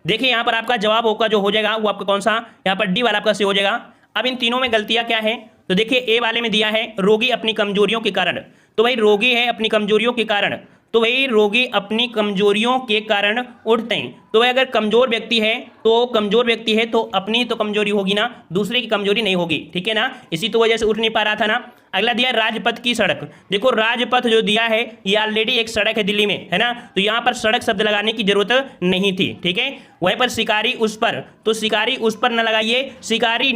Speaker 1: देखिए यहाँ पर आपका जवाब होगा जो हो जाएगा वो आपका कौन सा, यहाँ पर डी वाला आपका से हो जाएगा। अब इन तीनों में गलतियां क्या है, तो देखिए ए वाले में दिया है रोगी अपनी कमजोरियों के कारण, तो भाई रोगी है अपनी कमजोरियों के कारण, तो भाई रोगी अपनी कमजोरियों के कारण उठते हैं, तो भाई अगर कमजोर व्यक्ति है तो कमजोर व्यक्ति है तो अपनी तो कमजोरी होगी ना, दूसरे की कमजोरी नहीं होगी, ठीक है ना, इसी तो वजह से उठ नहीं पा रहा था ना। अगला दिया राजपथ की सड़क, देखो राजपथ जो दिया है ये ऑलरेडी एक सड़क है दिल्ली में, है ना, तो यहाँ पर सड़क शब्द लगाने की जरूरत नहीं थी, ठीक है। वहीं पर शिकारी उस पर, तो शिकारी उस पर न लगाइए, शिकारी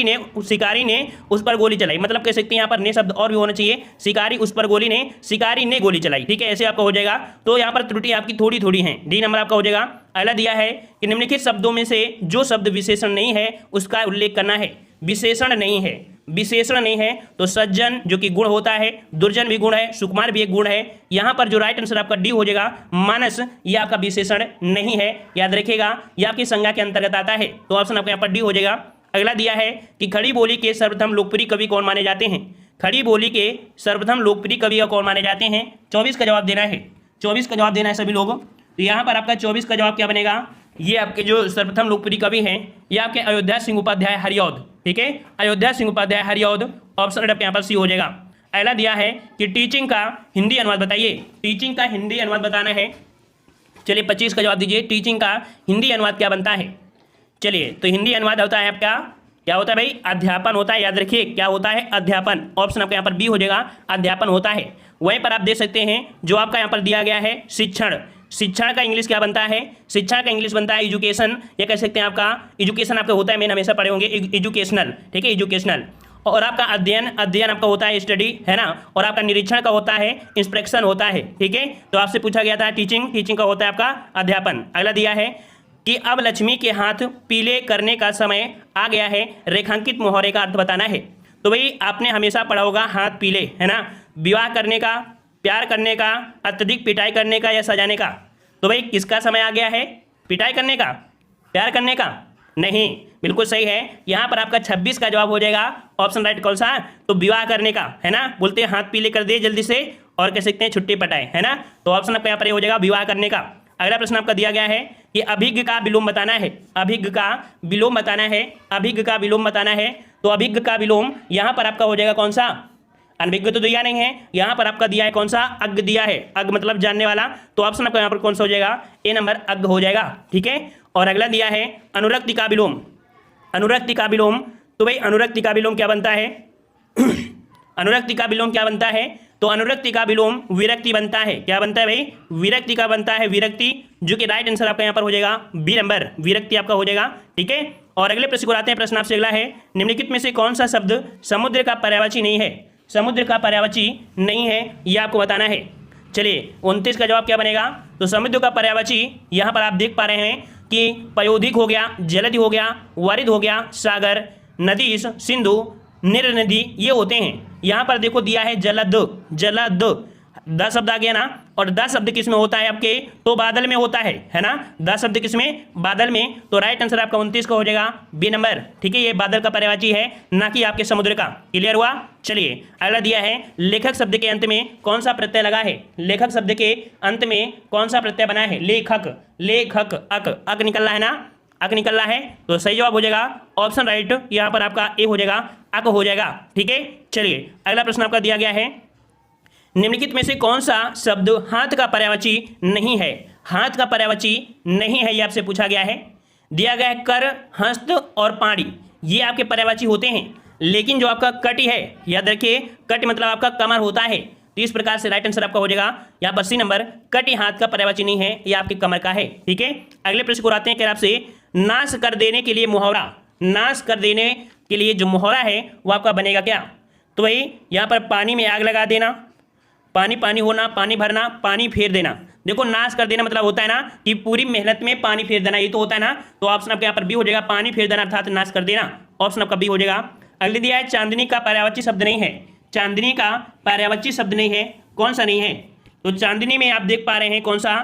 Speaker 1: ने उस पर गोली चलाई, मतलब कह सकते हैं यहाँ पर ने शब्द और भी होना चाहिए, शिकारी उस पर गोली ने, शिकारी ने गोली चलाई, ठीक है, ऐसे आपका हो जाएगा। तो यहाँ पर त्रुटि आपकी थोड़ी थोड़ी है, डी नंबर आपका हो जाएगा। अगला दिया है कि निम्नलिखित शब्दों में से जो शब्द विशेषण नहीं है उसका उल्लेख करना है। विशेषण नहीं है, विशेषण नहीं है तो सज्जन जो कि गुण होता है, दुर्जन भी गुण है, सुकुमार भी एक गुण है। यहाँ पर जो राइट आंसर आपका डी हो जाएगा, मानस, ये आपका विशेषण नहीं है, याद रखिएगा, ये आपकी संज्ञा के अंतर्गत आता है, तो ऑप्शन आपका यहाँ पर डी हो जाएगा। अगला दिया है कि खड़ी बोली के सर्वप्रथम लोकप्रिय कवि कौन माने जाते हैं। खड़ी बोली के सर्वप्रथम लोकप्रिय कवि कौन माने जाते हैं, 24 का जवाब देना है, 24 का जवाब देना है सभी लोग। तो यहाँ पर आपका 24 का जवाब क्या बनेगा, ये आपके जो सर्वप्रथम लोकप्रिय कवि हैं ये आपके अयोध्या सिंह उपाध्याय हरिऔध, ठीक है, अयोध्या सिंह उपाध्याय हरिऔध, ऑप्शन आपके यहाँ पर सी हो जाएगा। अगला दिया है कि टीचिंग का हिंदी अनुवाद बताइए। टीचिंग का हिंदी अनुवाद बताना है, चलिए 25 का जवाब दीजिए। टीचिंग का हिंदी अनुवाद क्या बनता है, चलिए तो हिंदी अनुवाद होता है आपका, क्या होता है भाई, अध्यापन होता है, याद रखिए क्या होता है, अध्यापन, ऑप्शन आपका यहाँ पर बी हो जाएगा, अध्यापन होता है। वहीं पर आप देख सकते हैं जो आपका यहाँ पर दिया गया है शिक्षण, शिक्षण का इंग्लिश क्या बनता है, शिक्षा का इंग्लिश बनता है एजुकेशन, या कह सकते हैं आपका एजुकेशन आपका होता है, मैंने हमेशा पढ़े होंगे एजुकेशनल, ठीक है, एजुकेशनल। और आपका अध्ययन, अध्ययन आपका होता है स्टडी, है ना, और आपका निरीक्षण का होता है इंस्पेक्शन होता है, ठीक है। तो आपसे पूछा गया था टीचिंग, टीचिंग का होता है आपका अध्यापन। अगला दिया है कि अब लक्ष्मी के हाथ पीले करने का समय आ गया है, रेखांकित मोहरे का अर्थ बताना है। तो भाई आपने हमेशा पढ़ा होगा हाथ पीले, है ना, विवाह करने का, प्यार करने का, अत्यधिक पिटाई करने का या सजाने का। तो भाई किसका समय आ गया है, पिटाई करने का, प्यार करने का, नहीं, बिल्कुल सही है। यहाँ पर आपका 26 का जवाब हो जाएगा ऑप्शन राइट कौन सा, तो विवाह करने का, है ना। बोलते हैं हाथ पीले कर दे जल्दी से, और कह सकते हैं छुट्टी पटाए, है ना। तो ऑप्शन आपका यहाँ पर हो जाएगा विवाह करने का। अगला प्रश्न आपका दिया गया है कि अभिज्ञ का विलोम बताना है, अभिज्ञ का विलोम बताना है, अभिज्ञ का विलोम बताना है। तो अभिज्ञ का विलोम यहाँ पर आपका हो जाएगा कौन सा, अनभिज्ञ तो दिया नहीं है, यहाँ पर आपका दिया है कौन सा, अज्ञ दिया है, अज्ञ मतलब जानने वाला। तो ऑप्शन आपका यहाँ पर कौन सा हो जाएगा, ए नंबर अज्ञ हो जाएगा, ठीक है। और अगला दिया है अनुरक्ति का विलोम, अनुरक्ति का विलोम। तो भाई अनुरक्ति का विलोम क्या बनता है अनुरक्ति का विलोम क्या बनता है, तो अनुरक्ति का विलोम विरक्ति बनता है। क्या बनता है भाई, विरक्ति का बनता है, विरक्ति, जो कि राइट आंसर आपका यहाँ पर हो जाएगा बी नंबर, विरक्ति आपका हो जाएगा, ठीक है। और अगले प्रश्न को आते हैं। प्रश्न आपसे अगला है, निम्नलिखित में से कौन सा शब्द समुद्र का पर्यायवाची नहीं है, समुद्र का पर्यायवाची नहीं है, यह आपको बताना है। चलिए 29 का जवाब क्या बनेगा, तो समुद्र का पर्यायवाची यहाँ पर आप देख पा रहे हैं कि पयोधिक हो गया, जलधि हो गया, वारिद हो गया, सागर, नदी, सिंधु, निर्नदी, ये होते हैं। यहाँ पर देखो दिया है जलद, जलद 10 शब्द आ गया ना, और 10 शब्द किस में होता है आपके, तो बादल में होता है ना। 10 शब्द किस में, बादल में। तो राइट आंसर आपका 29 का हो जाएगा बी नंबर, ठीक है। ये बादल का पर्यायवाची है, ना कि आपके समुद्र का। क्लियर हुआ। चलिए अगला दिया है, लेखक शब्द के अंत में कौन सा प्रत्यय लगा है, लेखक शब्द के अंत में कौन सा प्रत्यय बना है, लेखक, लेखक, अक, अक निकल रहा है ना, अक निकल रहा है। तो सही जवाब हो जाएगा ऑप्शन राइट, यहाँ पर आपका ए हो जाएगा, अक हो जाएगा, ठीक है। चलिए अगला प्रश्न आपका दिया गया है, निम्नलिखित में से कौन सा शब्द हाथ का पर्यायवाची नहीं है, हाथ का पर्यायवाची नहीं है, ये आपसे पूछा गया है। दिया गया है कर, हस्त और पाणी, ये आपके पर्यायवाची होते हैं। लेकिन जो आपका कटि है, याद रखिए कट मतलब आपका कमर होता है। तो इस प्रकार से राइट आंसर आपका हो जाएगा यहाँ पर सी नंबर, कटि हाथ का पर्यायवाची नहीं है, ये आपके कमर का है, ठीक है। अगले प्रश्न को आते हैं, कह आपसे नाश कर देने के लिए मुहावरा, नाश कर देने के लिए जो मुहावरा है वो आपका बनेगा क्या, तो भाई यहाँ पर पानी में आग लगा देना, पानी पानी होना, पानी भरना, पानी फेर देना। देखो नाश कर देना मतलब होता है ना कि पूरी मेहनत में पानी फेर देना, ये तो होता है ना। तो ऑप्शन आपके यहाँ पर बी हो जाएगा, पानी फेर देना अर्थात नाश कर देना, ऑप्शन आपका बी हो जाएगा। अगले दिया है चांदनी का पर्यायवाची शब्द नहीं है, चांदनी का पर्यायवाची शब्द नहीं है, कौन सा नहीं है, तो चांदनी में आप देख पा रहे हैं कौन सा,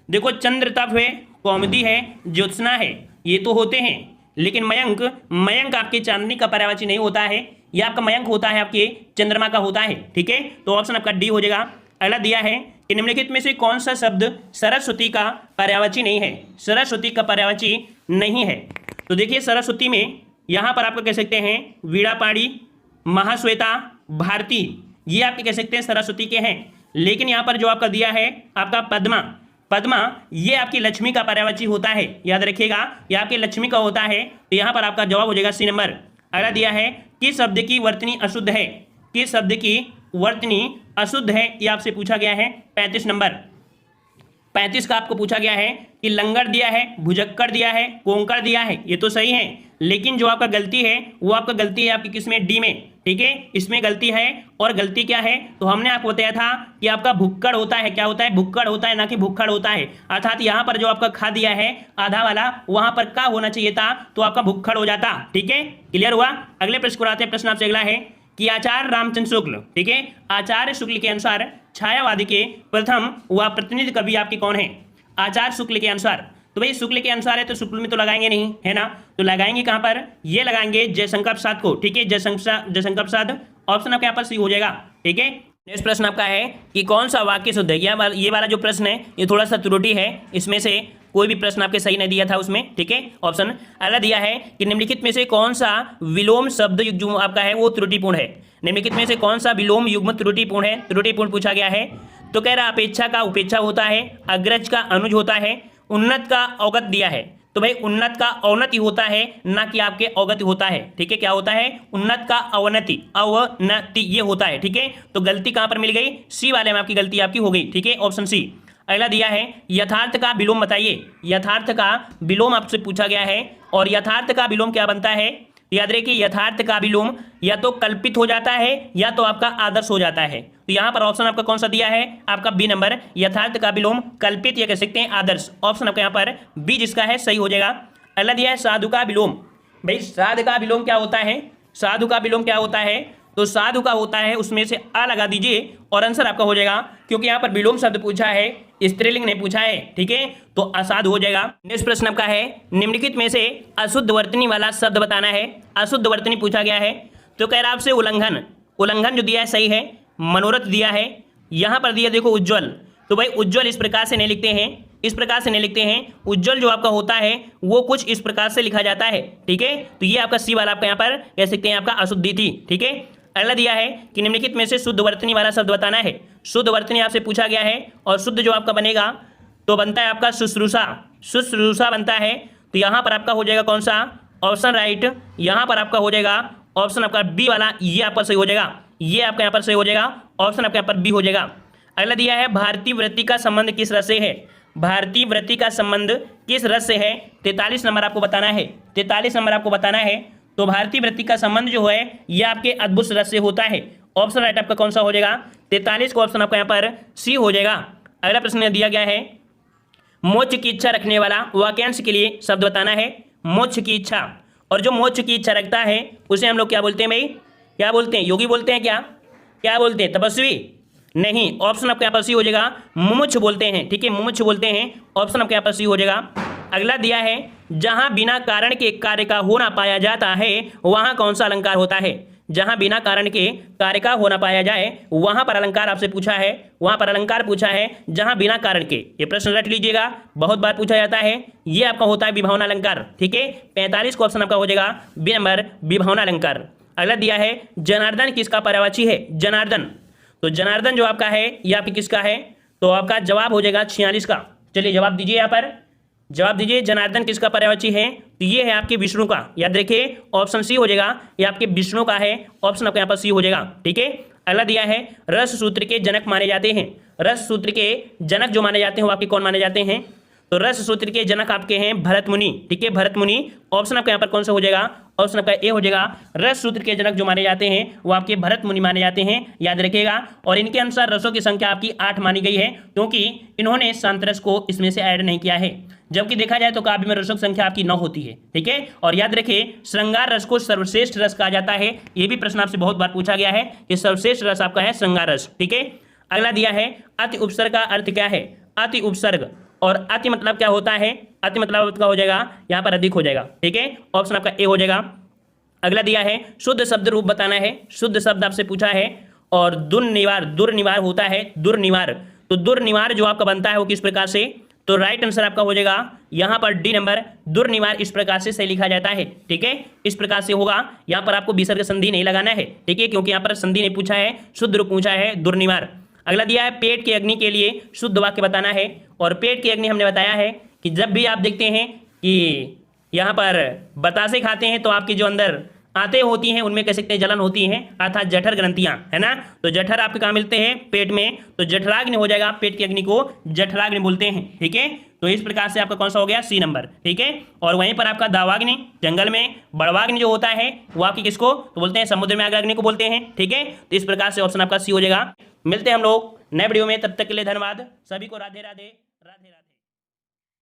Speaker 1: देखो चंद्रतप है, कौमुदी है, ज्योत्सना है, ये तो होते हैं। लेकिन मयंक, मयंक आपके चांदनी का पर्यायवाची नहीं होता है, यह आपका मयंक होता है आपके चंद्रमा का होता है, ठीक है। तो ऑप्शन आपका डी हो जाएगा। अगला दिया है कि निम्नलिखित में से कौन सा शब्द सरस्वती का पर्यायवाची नहीं है, सरस्वती का पर्यायवाची नहीं है। तो देखिए सरस्वती में यहाँ पर आपका कह सकते हैं वीणापाणी, महाश्वेता, भारती, ये आपके कह सकते हैं सरस्वती के हैं। लेकिन यहाँ पर जो आपका दिया है आपका पद्मा, पद्मा ये आपकी लक्ष्मी का पर्यायवाची होता है, याद रखिएगा ये आपके लक्ष्मी का होता है। तो यहाँ पर आपका जवाब हो जाएगा सी नंबर। अगला दिया है किस शब्द की वर्तनी अशुद्ध है, किस शब्द की वर्तनी अशुद्ध है, ये आपसे पूछा गया है 35 नंबर। 35 का आपको पूछा गया है कि लंगर दिया है, भुजक्कर दिया है, कोंकर दिया है, ये तो सही है। लेकिन जो आपका गलती है वो आपका गलती है आपकी किसमें, डी में, ठीक है, इसमें गलती है। और गलती क्या है, तो हमने आपको बताया था कि आपका भुक्कड़ होता है, क्या होता है, भुक्कड़ होता है, ना कि भुक्खड़ होता है। अर्थात यहाँ पर जो आपका खा दिया है आधा वाला, वहां पर का होना चाहिए था, तो आपका भुक्कड़ हो जाता, ठीक है। क्लियर हुआ। अगले प्रश्न को आते हैं। प्रश्न आपसे अगला है कि आचार्य रामचंद्र शुक्ल, ठीक है, आचार्य शुक्ल के अनुसार छायावादी के प्रथम व प्रतिनिधि कवि आपके कौन है, आचार्य शुक्ल के अनुसार। तो भाई शुक्ल के अनुसार है तो शुक्ल में तो लगाएंगे नहीं, है ना, तो लगाएंगे कहां पर, ये लगाएंगे जयशंकर प्रसाद को, ठीक है, जयशंकर प्रसाद, ऑप्शन आपके यहाँ पर सी हो जाएगा, ठीक है। नेक्स्ट प्रश्न आपका है कि कौन सा वाक्य शुद्ध है, ये वाला जो प्रश्न है ये थोड़ा सा त्रुटि है, इसमें से कोई भी प्रश्न आपके सही नहीं दिया था उसमें, ठीक है। ऑप्शन अगला दिया है कि निम्नलिखित में से कौन सा विलोम शब्द जो आपका है वो त्रुटिपूर्ण है, निम्नलिखित में से कौन सा विलोम युग्म त्रुटिपूर्ण है, त्रुटिपूर्ण पूछा गया है। तो कह रहा अपेक्षा का उपेक्षा होता है, अग्रज का अनुज होता है, उन्नत का अवगत दिया है। तो भाई उन्नत का अवनति होता है, ना कि आपके अवगति होता है, ठीक है। क्या होता है, उन्नत का अवनति, अवनति ये होता है, ठीक है। तो गलती कहां पर मिल गई, सी वाले में आपकी गलती आपकी हो गई, ठीक है, ऑप्शन सी। अगला दिया है यथार्थ का विलोम बताइए, यथार्थ का विलोम आपसे पूछा गया है। और यथार्थ का विलोम क्या बनता है, याद रखिए यथार्थ का विलोम या तो कल्पित हो जाता है या तो आपका आदर्श हो जाता है। तो यहाँ पर ऑप्शन आपका कौन सा दिया है, आपका बी नंबर, यथार्थ का विलोम कल्पित या कह सकते हैं आदर्श, ऑप्शन आपका यहाँ पर बी जिसका है सही हो जाएगा। अगला दिया है साधु का विलोम। भाई साधु का विलोम क्या होता है, साधु का विलोम क्या होता है, तो साधु का होता है, उसमें से आ लगा दीजिए और आंसर आपका हो जाएगा, क्योंकि यहाँ पर विलोम शब्द पूछा है, स्त्रीलिंग नहीं पूछा है, ठीक है, तो असाधु हो जाएगा। नेक्स्ट प्रश्न आपका है, निम्नलिखित में से अशुद्ध वर्तनी वाला शब्द बताना है। अशुद्ध वर्तनी पूछा गया है, तो कह रहा आपसे उल्लंघन। उल्लंघन जो दिया है सही है, मनोरथ दिया है, यहाँ पर दिया देखो उज्ज्वल, तो भाई उज्ज्वल इस प्रकार से नहीं लिखते हैं, इस प्रकार से नहीं लिखते हैं। उज्ज्वल जो आपका होता है वो कुछ इस प्रकार से लिखा जाता है, ठीक है, तो ये आपका सी वाला आपका यहाँ पर कह सकते हैं आपका अशुद्धि थी, ठीक है। अगला दिया है कि निम्नलिखित में से शुद्ध वर्तनी वाला शब्द बताना है। शुद्ध वर्तनी आपसे पूछा गया है और शुद्ध जो आपका बनेगा तो बनता है आपका शुश्रूषा, शुश्रूषा बनता है। तो यहाँ पर आपका हो जाएगा कौन सा ऑप्शन राइट, यहाँ पर आपका हो जाएगा ऑप्शन आपका बी वाला, ये आपका सही हो जाएगा, ये आपका यहाँ पर सही हो जाएगा, ऑप्शन आपका यहाँ पर बी हो जाएगा। अगला दिया है भारतीय वृत्ति का संबंध किस रस से है। भारतीय वृत्ति का संबंध किस रस से है, 43 नंबर आपको बताना है, 43 नंबर आपको बताना है। तो भारतीय वृत्ति का संबंध जो है ये आपके अद्भुत रस से होता है। ऑप्शन राइट आपका कौन सा हो जाएगा, 43 का ऑप्शन आपका यहाँ पर सी हो जाएगा। अगला प्रश्न दिया गया है, मोक्ष की इच्छा रखने वाला वाक्यांश के लिए शब्द बताना है। मोक्ष की इच्छा, और जो मोक्ष की इच्छा रखता है उसे हम लोग क्या बोलते हैं भाई, क्या बोलते हैं, योगी बोलते हैं, क्या बोलते हैं, तपस्वी नहीं, ऑप्शन आपके यहाँ पर सी हो जाएगा, मुमुक्ष बोलते हैं, ठीक है, मुमुक्ष बोलते हैं, ऑप्शन आपके यहाँ पर सी हो जाएगा। अगला दिया है, जहां बिना कारण के कार्य का होना पाया जाता है वहां कौन सा अलंकार होता है। जहां बिना कारण के कार्य का होना पाया जाए वहां पर अलंकार आपसे पूछा है, वहां पर अलंकार पूछा है जहां बिना कारण के। ये प्रश्न रट लीजिएगा, बहुत बार पूछा जाता है, ये आपका होता है विभावना अलंकार, ठीक है, 45 का ऑप्शन आपका हो जाएगा बी नंबर, विभावना अलंकार। अगला दिया है, जनार्दन किसका पर्यायवाची है। जनार्दन, तो जनार्दन जो आपका है ये आपकी किसका है, तो आपका जवाब हो जाएगा 46 का। चलिए जवाब दीजिए, यहाँ पर जवाब दीजिए, जनार्दन किसका पर्यायवाची है, तो ये है आपके विष्णु का, याद रखिए ऑप्शन सी हो जाएगा, ये आपके विष्णु का है, ऑप्शन आपका यहाँ पर सी हो जाएगा, ठीक है। अगला दिया है, रस सूत्र के जनक माने जाते हैं। रस सूत्र के जनक जो माने जाते हैं वो आपके कौन माने जाते हैं, तो रस सूत्र के जनक आपके हैं भरत मुनि, ठीक है, भरत मुनि, ऑप्शन आपका यहाँ पर कौन सा हो जाएगा, ऑप्शन आपका ए हो जाएगा। रस सूत्र के जनक जो माने जाते हैं वो आपके भरत मुनि माने जाते हैं, याद रखिएगा। और इनके अनुसार रसों की संख्या आपकी 8 मानी गई है, क्योंकि इन्होंने शांत रस को इसमें से ऐड नहीं किया है, जबकि देखा जाए तो काव्य में रसों की संख्या आपकी 9 होती है, ठीक है। और याद रखिए, श्रृंगार रस को सर्वश्रेष्ठ रस कहा जाता है, ये भी प्रश्न आपसे बहुत बार पूछा गया है कि सर्वश्रेष्ठ रस आपका है श्रृंगार रस, ठीक है। अगला दिया है, अति उपसर्ग का अर्थ क्या है। अति उपसर्ग, और अति मतलब क्या होता है, अति मतलब आपका हो जाएगा यहाँ पर अधिक हो जाएगा, ठीक है, ऑप्शन आपका ए हो जाएगा। अगला दिया है, शुद्ध शब्द रूप बताना है। शुद्ध शब्द आपसे पूछा है, और दुर्निवार, दुर्निवार होता है, दुर्निवार, तो दुर्निवार जो आपका बनता है वो किस प्रकार से, तो राइट आंसर आपका हो जाएगा यहाँ पर डी नंबर, दुर्निवार इस प्रकार से सही लिखा जाता है, ठीक है, इस प्रकार से होगा। यहाँ पर आपको विसर्ग संधि नहीं लगाना है, ठीक है, क्योंकि यहाँ पर संधि नहीं पूछा है, शुद्ध रूप पूछा है, दुर्निवार। अगला दिया है, पेट की अग्नि के लिए शुद्ध वाक्य बताना है। और पेट की अग्नि हमने बताया है कि जब भी आप देखते हैं कि यहाँ पर बतासे खाते हैं तो आपकी जो अंदर आंतें होती हैं उनमें कह सकते हैं जलन होती है, अर्थात जठर ग्रंथियां, है ना, तो जठर आपके कहाँ मिलते हैं, पेट में, तो जठराग्नि हो जाएगा, पेट की अग्नि को जठराग्नि बोलते हैं, ठीक है। तो इस प्रकार से आपका कौन सा हो गया, सी नंबर, ठीक है। और वहीं पर आपका दावाग्नि, जंगल में बड़वाग्नि जो होता है वो आपकी किसको तो बोलते हैं, समुद्र में अग्नि को बोलते हैं, ठीक है। तो इस प्रकार से ऑप्शन आपका सी हो जाएगा। मिलते हैं हम लोग नए वीडियो में, तब तक के लिए धन्यवाद सभी को, राधे राधे, राधे राधे।